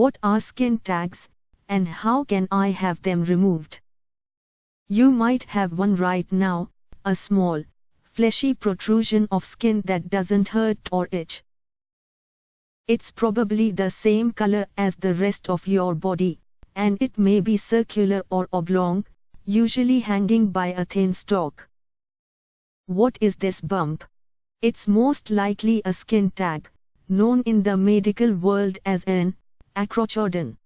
What are skin tags, and how can I have them removed? You might have one right now, a small, fleshy protrusion of skin that doesn't hurt or itch. It's probably the same color as the rest of your body, and it may be circular or oblong, usually hanging by a thin stalk. What is this bump? It's most likely a skin tag, known in the medical world as an acrochodon.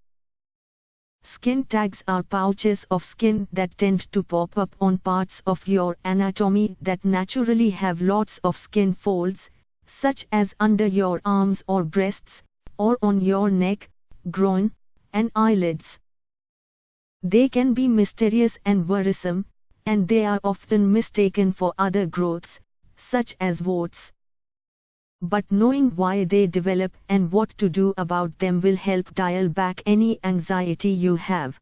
Skin tags are pouches of skin that tend to pop up on parts of your anatomy that naturally have lots of skin folds, such as under your arms or breasts, or on your neck, groin, and eyelids. They can be mysterious and worrisome, and they are often mistaken for other growths, such as warts. But knowing why they develop and what to do about them will help dial back any anxiety you have.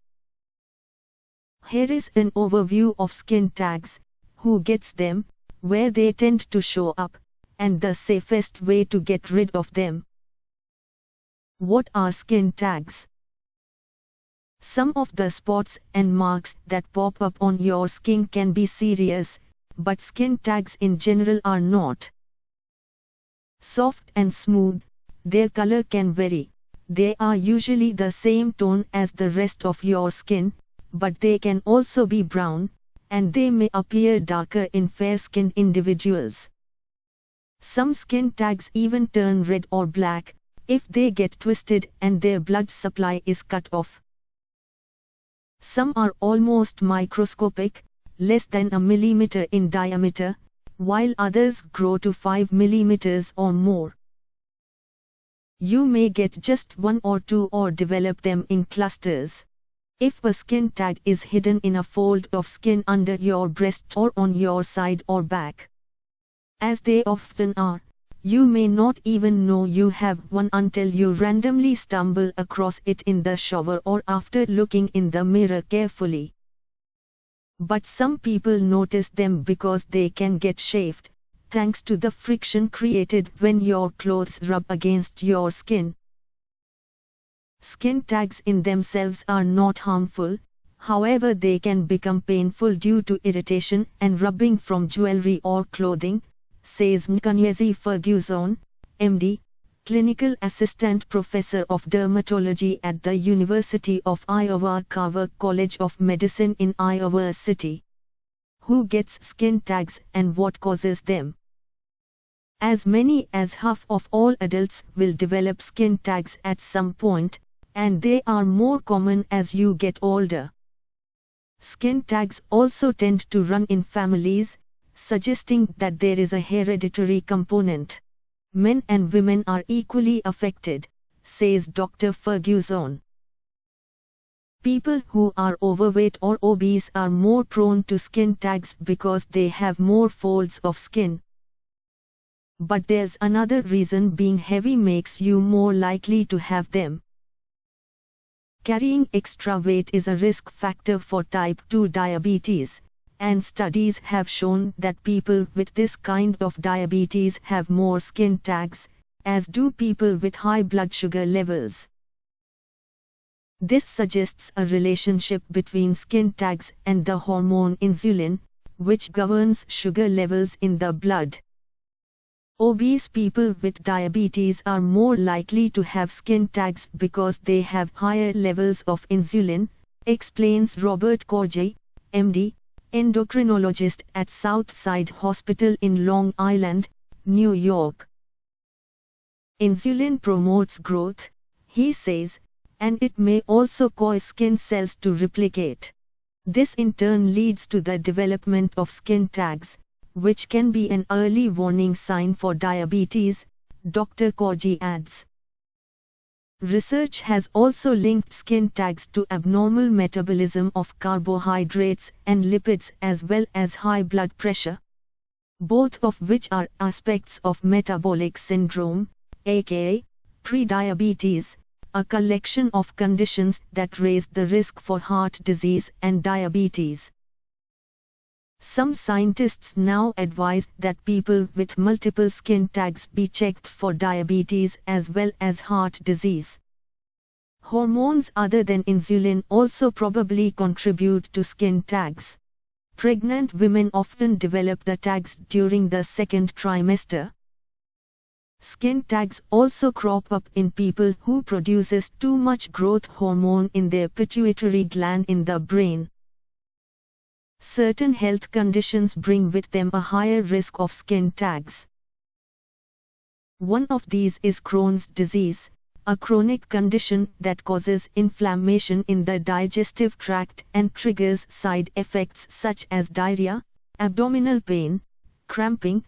Here is an overview of skin tags, who gets them, where they tend to show up, and the safest way to get rid of them. What are skin tags? Some of the spots and marks that pop up on your skin can be serious, but skin tags in general are not. Soft and smooth, their color can vary. They are usually the same tone as the rest of your skin, but they can also be brown, and they may appear darker in fair-skinned individuals. Some skin tags even turn red or black, if they get twisted and their blood supply is cut off. Some are almost microscopic, less than a millimeter in diameter, while others grow to 5 millimeters or more. You may get just one or two or develop them in clusters. If a skin tag is hidden in a fold of skin under your breast or on your side or back, as they often are, you may not even know you have one until you randomly stumble across it in the shower or after looking in the mirror carefully. But some people notice them because they can get shaved, thanks to the friction created when your clothes rub against your skin. Skin tags in themselves are not harmful, however they can become painful due to irritation and rubbing from jewelry or clothing, says Mckenzie Ferguson, MD, Clinical Assistant Professor of Dermatology at the University of Iowa Carver College of Medicine in Iowa City. Who gets skin tags and what causes them? As many as half of all adults will develop skin tags at some point, and they are more common as you get older. Skin tags also tend to run in families, suggesting that there is a hereditary component. Men and women are equally affected, says Dr. Ferguson. People who are overweight or obese are more prone to skin tags because they have more folds of skin. But there's another reason: being heavy makes you more likely to have them. Carrying extra weight is a risk factor for type 2 diabetes, and studies have shown that people with this kind of diabetes have more skin tags, as do people with high blood sugar levels. This suggests a relationship between skin tags and the hormone insulin, which governs sugar levels in the blood. Obese people with diabetes are more likely to have skin tags because they have higher levels of insulin, explains Robert Corgi, MD, endocrinologist at Southside Hospital in Long Island, New York. Insulin promotes growth, he says, and it may also cause skin cells to replicate. This in turn leads to the development of skin tags, which can be an early warning sign for diabetes, Dr. Corgi adds. Research has also linked skin tags to abnormal metabolism of carbohydrates and lipids as well as high blood pressure, both of which are aspects of metabolic syndrome, aka prediabetes, a collection of conditions that raise the risk for heart disease and diabetes. Some scientists now advise that people with multiple skin tags be checked for diabetes as well as heart disease. Hormones other than insulin also probably contribute to skin tags. Pregnant women often develop the tags during the second trimester. Skin tags also crop up in people who produces too much growth hormone in their pituitary gland in the brain. Certain health conditions bring with them a higher risk of skin tags. One of these is Crohn's disease, a chronic condition that causes inflammation in the digestive tract and triggers side effects such as diarrhea, abdominal pain, cramping,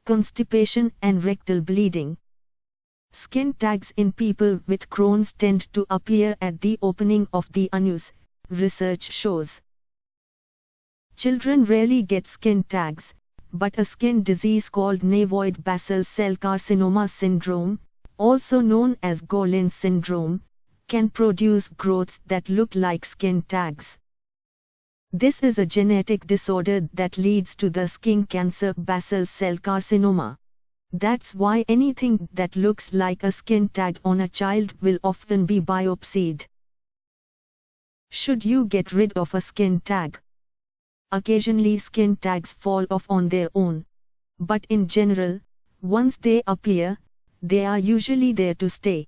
constipation and rectal bleeding. Skin tags in people with Crohn's tend to appear at the opening of the anus, research shows. Children rarely get skin tags, but a skin disease called nevoid basal cell carcinoma syndrome, also known as Gorlin syndrome, can produce growths that look like skin tags. This is a genetic disorder that leads to the skin cancer basal cell carcinoma. That's why anything that looks like a skin tag on a child will often be biopsied. Should you get rid of a skin tag? Occasionally skin tags fall off on their own. But in general, once they appear, they are usually there to stay.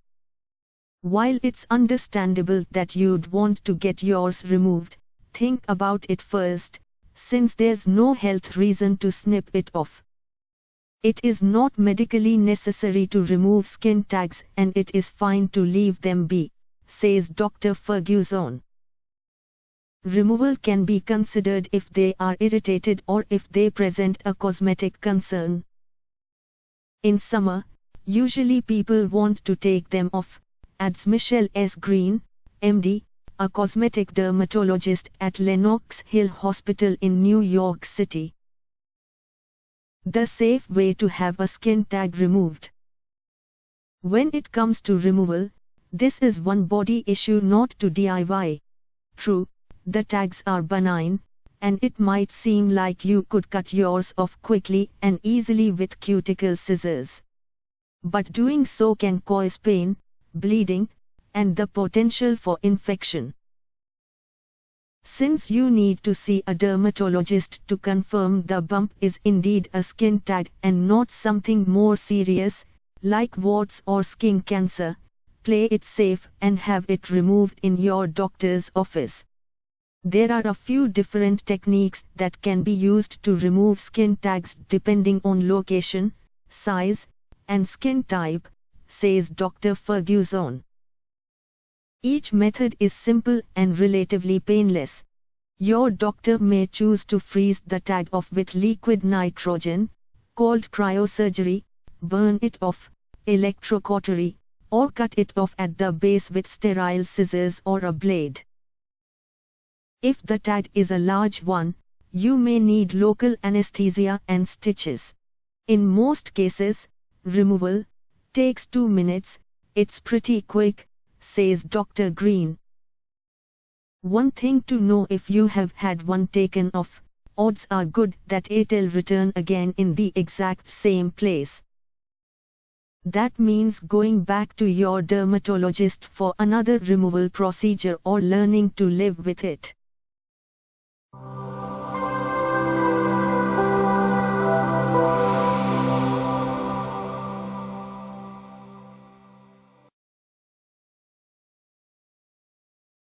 While it's understandable that you'd want to get yours removed, think about it first, since there's no health reason to snip it off. It is not medically necessary to remove skin tags and it is fine to leave them be, says Dr. Ferguson. Removal can be considered if they are irritated or if they present a cosmetic concern. In summer, usually people want to take them off, adds Michelle S. Green, MD, a cosmetic dermatologist at Lenox Hill Hospital in New York City. The safe way to have a skin tag removed. When it comes to removal, this is one body issue, not to DIY. True, the tags are benign, and it might seem like you could cut yours off quickly and easily with cuticle scissors. But doing so can cause pain, bleeding, and the potential for infection. Since you need to see a dermatologist to confirm the bump is indeed a skin tag and not something more serious, like warts or skin cancer, play it safe and have it removed in your doctor's office. There are a few different techniques that can be used to remove skin tags depending on location, size, and skin type, says Dr. Ferguson. Each method is simple and relatively painless. Your doctor may choose to freeze the tag off with liquid nitrogen, called cryosurgery, burn it off, electrocautery, or cut it off at the base with sterile scissors or a blade. If the tag is a large one, you may need local anesthesia and stitches. In most cases, removal takes 2 minutes, it's pretty quick, says Dr. Green. One thing to know: if you have had one taken off, odds are good that it'll return again in the exact same place. That means going back to your dermatologist for another removal procedure or learning to live with it.